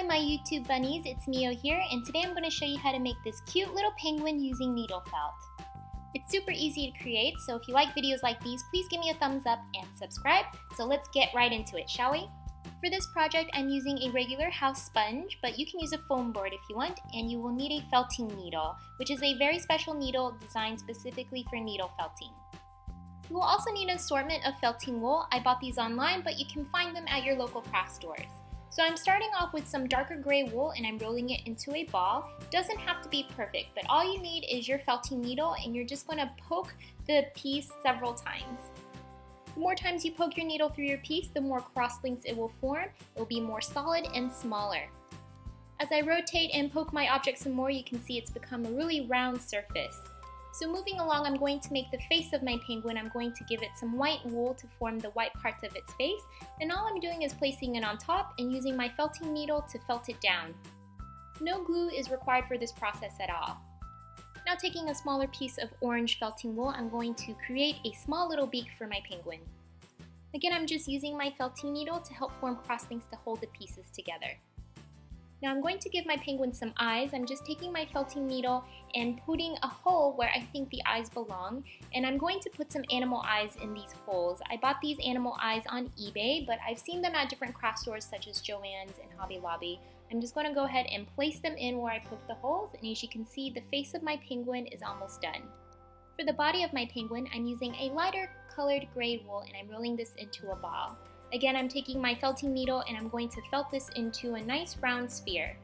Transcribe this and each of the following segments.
my YouTube bunnies, it's Mio here, and today I'm going to show you how to make this cute little penguin using needle felt. It's super easy to create, so if you like videos like these, please give me a thumbs up and subscribe. So let's get right into it, shall we? For this project, I'm using a regular house sponge, but you can use a foam board if you want, and you will need a felting needle, which is a very special needle designed specifically for needle felting. You will also need an assortment of felting wool. I bought these online, but you can find them at your local craft stores. So I'm starting off with some darker gray wool and I'm rolling it into a ball. It doesn't have to be perfect, but all you need is your felting needle and you're just going to poke the piece several times. The more times you poke your needle through your piece, the more cross links it will form. It will be more solid and smaller. As I rotate and poke my object some more, you can see it's become a really round surface. So moving along, I'm going to make the face of my penguin. I'm going to give it some white wool to form the white parts of its face. And all I'm doing is placing it on top and using my felting needle to felt it down. No glue is required for this process at all. Now taking a smaller piece of orange felting wool, I'm going to create a small little beak for my penguin. Again, I'm just using my felting needle to help form cross links to hold the pieces together. Now I'm going to give my penguin some eyes. I'm just taking my felting needle and putting a hole where I think the eyes belong, and I'm going to put some animal eyes in these holes. I bought these animal eyes on eBay, but I've seen them at different craft stores such as Joann's and Hobby Lobby. I'm just going to go ahead and place them in where I poked the holes, and as you can see, the face of my penguin is almost done. For the body of my penguin, I'm using a lighter colored gray wool and I'm rolling this into a ball. Again, I'm taking my felting needle and I'm going to felt this into a nice round sphere.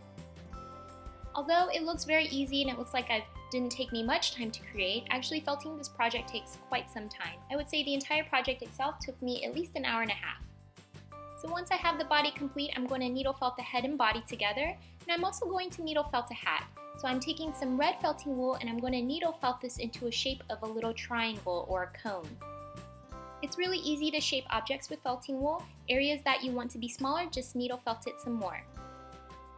Although it looks very easy and it looks like it didn't take me much time to create, actually felting this project takes quite some time. I would say the entire project itself took me at least an hour and a half. So once I have the body complete, I'm going to needle felt the head and body together, and I'm also going to needle felt a hat. So I'm taking some red felting wool and I'm going to needle felt this into a shape of a little triangle or a cone. It's really easy to shape objects with felting wool. Areas that you want to be smaller, just needle felt it some more.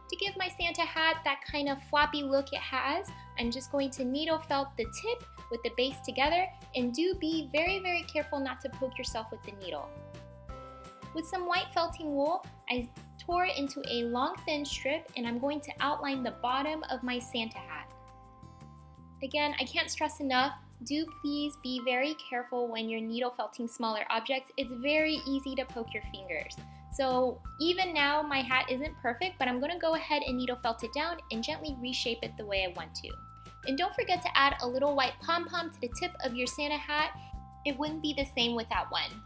To give my Santa hat that kind of floppy look it has, I'm just going to needle felt the tip with the base together, and do be very, very careful not to poke yourself with the needle. With some white felting wool, I tore it into a long thin strip and I'm going to outline the bottom of my Santa hat. Again, I can't stress enough, do please be very careful when you're needle felting smaller objects. It's very easy to poke your fingers. So even now my hat isn't perfect, but I'm going to go ahead and needle felt it down and gently reshape it the way I want to. And don't forget to add a little white pom-pom to the tip of your Santa hat. It wouldn't be the same without one.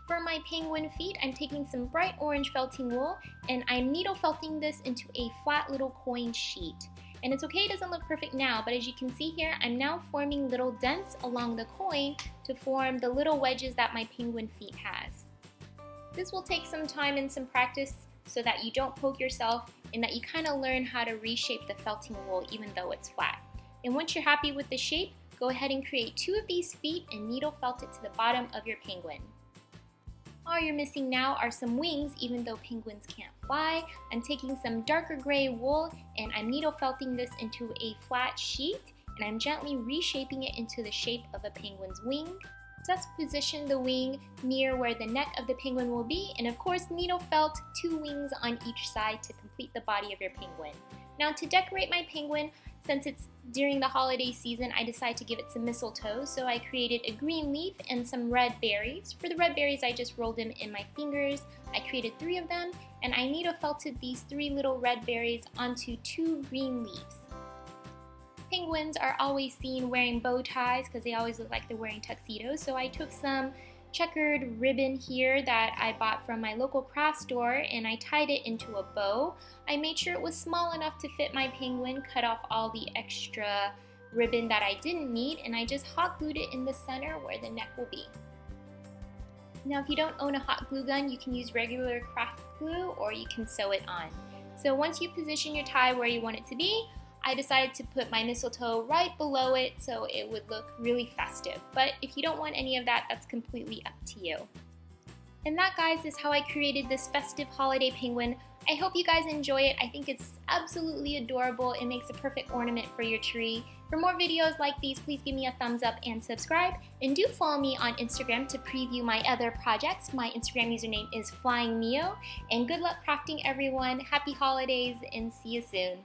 For my penguin feet, I'm taking some bright orange felting wool and I'm needle felting this into a flat little coin sheet. And it's okay, it doesn't look perfect now, but as you can see here, I'm now forming little dents along the coin to form the little wedges that my penguin feet has. This will take some time and some practice so that you don't poke yourself and that you kind of learn how to reshape the felting wool even though it's flat. And once you're happy with the shape, go ahead and create 2 of these feet and needle felt it to the bottom of your penguin. All you're missing now are some wings, even though penguins can't fly. I'm taking some darker gray wool and I'm needle felting this into a flat sheet, and I'm gently reshaping it into the shape of a penguin's wing. Just position the wing near where the neck of the penguin will be, and of course needle felt 2 wings on each side to complete the body of your penguin. Now to decorate my penguin, since it's during the holiday season, I decided to give it some mistletoe, so I created a green leaf and some red berries. For the red berries, I just rolled them in my fingers. I created 3 of them, and I needle felted these 3 little red berries onto 2 green leaves. Penguins are always seen wearing bow ties because they always look like they're wearing tuxedos, so I took some checkered ribbon here that I bought from my local craft store and I tied it into a bow. I made sure it was small enough to fit my penguin, cut off all the extra ribbon that I didn't need, and I just hot glued it in the center where the neck will be. Now if you don't own a hot glue gun, you can use regular craft glue or you can sew it on. So once you position your tie where you want it to be, I decided to put my mistletoe right below it so it would look really festive. But if you don't want any of that, that's completely up to you. And that, guys, is how I created this festive holiday penguin. I hope you guys enjoy it. I think it's absolutely adorable. It makes a perfect ornament for your tree. For more videos like these, please give me a thumbs up and subscribe. And do follow me on Instagram to preview my other projects. My Instagram username is FlyingMio. And good luck crafting, everyone. Happy holidays and see you soon.